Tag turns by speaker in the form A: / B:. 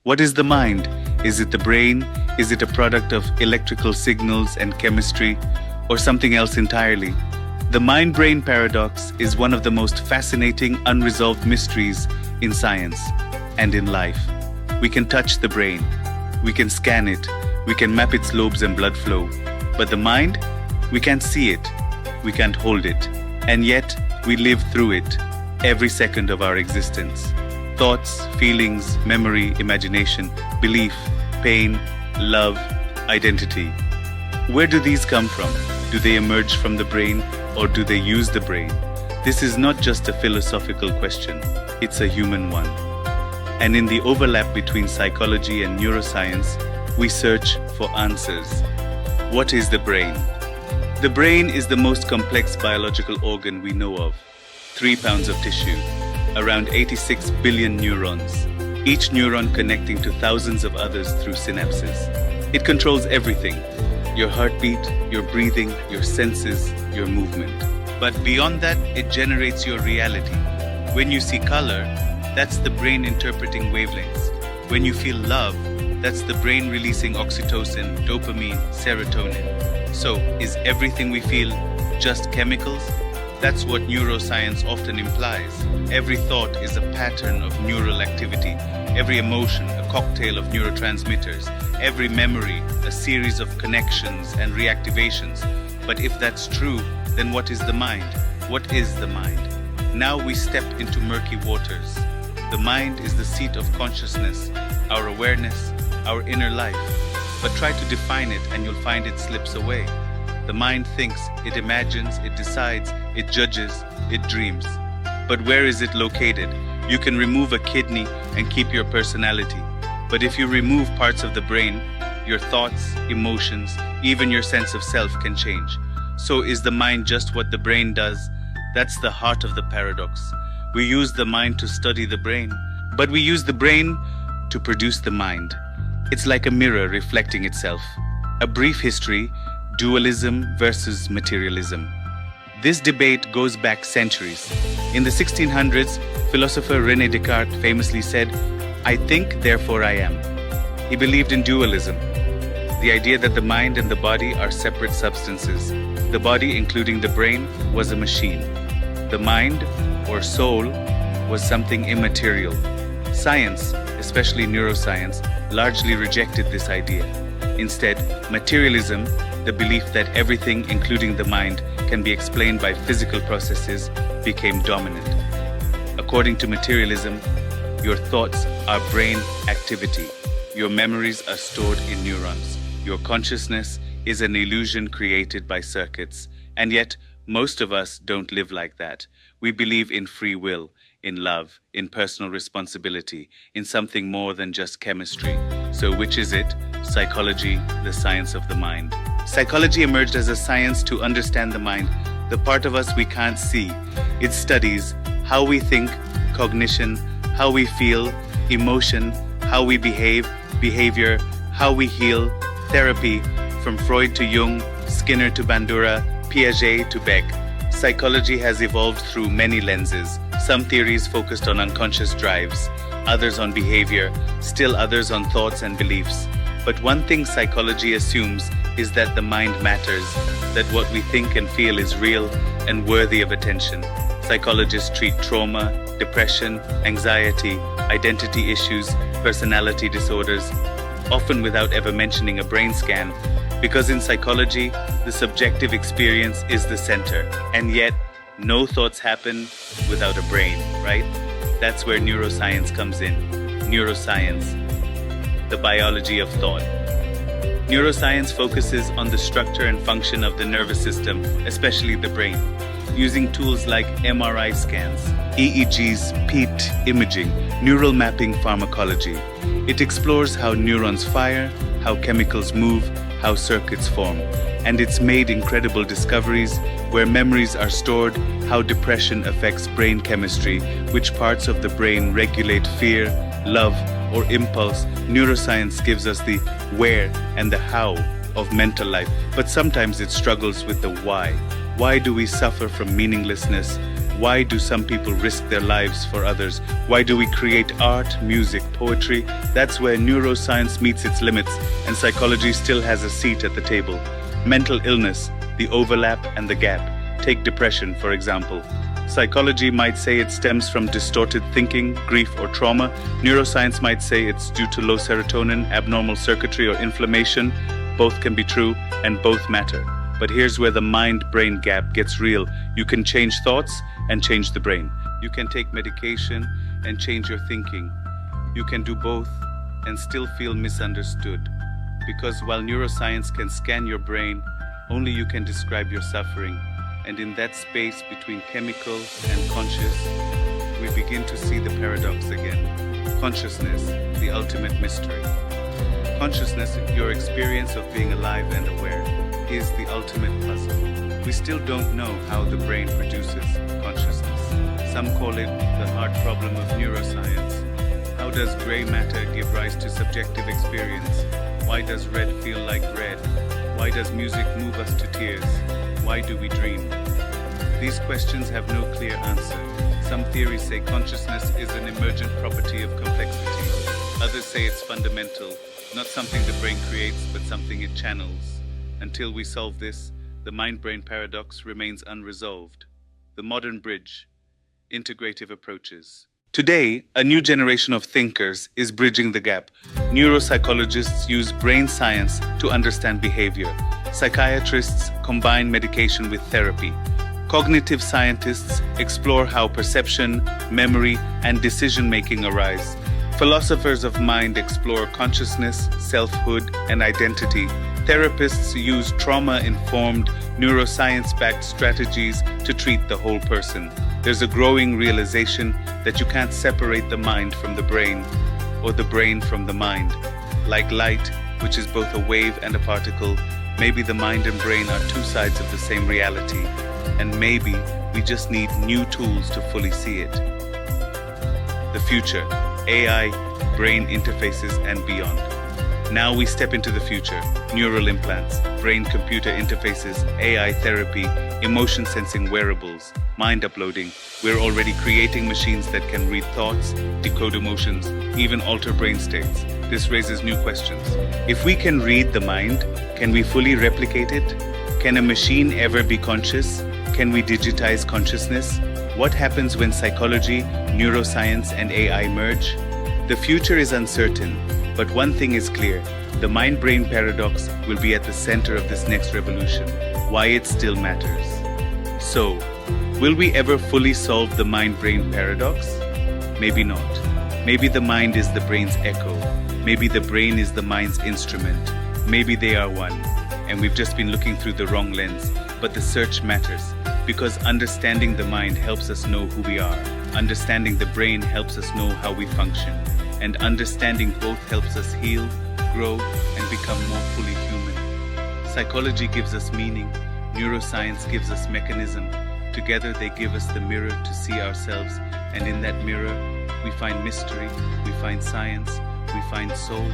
A: What is the mind? Is it the brain? Is it a product of electrical signals and chemistry, or something else entirely? The mind-brain paradox is one of the most fascinating unresolved mysteries in science and in life. We can touch the brain, we can scan it, we can map its lobes and blood flow, but the mind? We can't see it, we can't hold it, and yet we live through it every second of our existence. Thoughts, feelings, memory, imagination, belief, pain, love, identity. Where do these come from? Do they emerge from the brain, or do they use the brain? This is not just a philosophical question, it's a human one. And in the overlap between psychology and neuroscience, we search for answers. What is the brain? The brain is the most complex biological organ we know of. 3 pounds of tissue, around 86 billion neurons, each neuron connecting to thousands of others through synapses. It controls everything: your heartbeat, your breathing, your senses, your movement. But beyond that, it generates your reality. When you see color, that's the brain interpreting wavelengths. When you feel love, that's the brain releasing oxytocin, dopamine, serotonin. So, is everything we feel just chemicals? That's what neuroscience often implies. Every thought is a pattern of neural activity. Every emotion, a cocktail of neurotransmitters. Every memory, a series of connections and reactivations. But if that's true, then what is the mind? What is the mind? Now we step into murky waters. The mind is the seat of consciousness, our awareness, our inner life. But try to define it and you'll find it slips away. The mind thinks, it imagines, it decides, it judges, it dreams. But where is it located? You can remove a kidney and keep your personality. But if you remove parts of the brain, your thoughts, emotions, even your sense of self can change. So is the mind just what the brain does? That's the heart of the paradox. We use the mind to study the brain, but we use the brain to produce the mind. It's like a mirror reflecting itself. A brief history: dualism versus materialism. This debate goes back centuries. In the 1600s, philosopher René Descartes famously said, "I think, therefore I am." He believed in dualism, the idea that the mind and the body are separate substances. The body, including the brain, was a machine. The mind, or soul, was something immaterial. Science, especially neuroscience, largely rejected this idea. Instead, materialism, the belief that everything, including the mind, can be explained by physical processes, became dominant. According to materialism, your thoughts are brain activity. Your memories are stored in neurons. Your consciousness is an illusion created by circuits. And yet, most of us don't live like that. We believe in free will, in love, in personal responsibility, in something more than just chemistry. So which is it? Psychology, the science of the mind. Psychology emerged as a science to understand the mind, the part of us we can't see. It studies how we think, cognition, how we feel, emotion, how we behave, behavior, how we heal, therapy, from Freud to Jung, Skinner to Bandura, Piaget to Beck. Psychology has evolved through many lenses. Some theories focused on unconscious drives, others on behavior, still others on thoughts and beliefs. But one thing psychology assumes is that the mind matters, that what we think and feel is real and worthy of attention. Psychologists treat trauma, depression, anxiety, identity issues, personality disorders, often without ever mentioning a brain scan, because in psychology, the subjective experience is the center. And yet, no thoughts happen without a brain, right? That's where neuroscience comes in. Neuroscience, the biology of thought. Neuroscience focuses on the structure and function of the nervous system, especially the brain, using tools like MRI scans, EEGs, PET imaging, neural mapping pharmacology. It explores how neurons fire, how chemicals move, how circuits form. And it's made incredible discoveries where memories are stored, how depression affects brain chemistry, which parts of the brain regulate fear, love, or impulse. Neuroscience gives us the where and the how of mental life, but sometimes it struggles with the why. Why do we suffer from meaninglessness? Why do some people risk their lives for others? Why do we create art, music, poetry? That's where neuroscience meets its limits and psychology still has a seat at the table. Mental illness, the overlap and the gap. Take depression, for example. Psychology might say it stems from distorted thinking, grief, or trauma. Neuroscience might say it's due to low serotonin, abnormal circuitry, or inflammation. Both can be true, and both matter. But here's where the mind-brain gap gets real. You can change thoughts and change the brain. You can take medication and change your thinking. You can do both and still feel misunderstood. Because while neuroscience can scan your brain, only you can describe your suffering. And in that space between chemical and conscious, we begin to see the paradox again. Consciousness, the ultimate mystery. Consciousness, your experience of being alive and aware, is the ultimate puzzle. We still don't know how the brain produces consciousness. Some call it the hard problem of neuroscience. How does gray matter give rise to subjective experience? Why does red feel like red? Why does music move us to tears? Why do we dream? These questions have no clear answer. Some theories say consciousness is an emergent property of complexity. Others say it's fundamental, not something the brain creates, but something it channels. Until we solve this, the mind-brain paradox remains unresolved. The modern bridge, integrative approaches. Today, a new generation of thinkers is bridging the gap. Neuropsychologists use brain science to understand behavior. Psychiatrists combine medication with therapy. Cognitive scientists explore how perception, memory, and decision-making arise. Philosophers of mind explore consciousness, selfhood, and identity. Therapists use trauma-informed, neuroscience-backed strategies to treat the whole person. There's a growing realization that you can't separate the mind from the brain, or the brain from the mind. Like light, which is both a wave and a particle, maybe the mind and brain are two sides of the same reality, and maybe we just need new tools to fully see it. The future, AI, brain interfaces, and beyond. Now we step into the future. Neural implants, brain-computer interfaces, AI therapy, emotion-sensing wearables, mind uploading. We're already creating machines that can read thoughts, decode emotions, even alter brain states. This raises new questions. If we can read the mind, can we fully replicate it? Can a machine ever be conscious? Can we digitize consciousness? What happens when psychology, neuroscience, and AI merge? The future is uncertain, but one thing is clear. The mind-brain paradox will be at the center of this next revolution. Why it still matters. So, will we ever fully solve the mind-brain paradox? Maybe not. Maybe the mind is the brain's echo. Maybe the brain is the mind's instrument. Maybe they are one, and we've just been looking through the wrong lens. But the search matters, because understanding the mind helps us know who we are. Understanding the brain helps us know how we function. And understanding both helps us heal, grow, and become more fully human. Psychology gives us meaning. Neuroscience gives us mechanism. Together they give us the mirror to see ourselves, and in that mirror we find mystery, we find science, we find soul,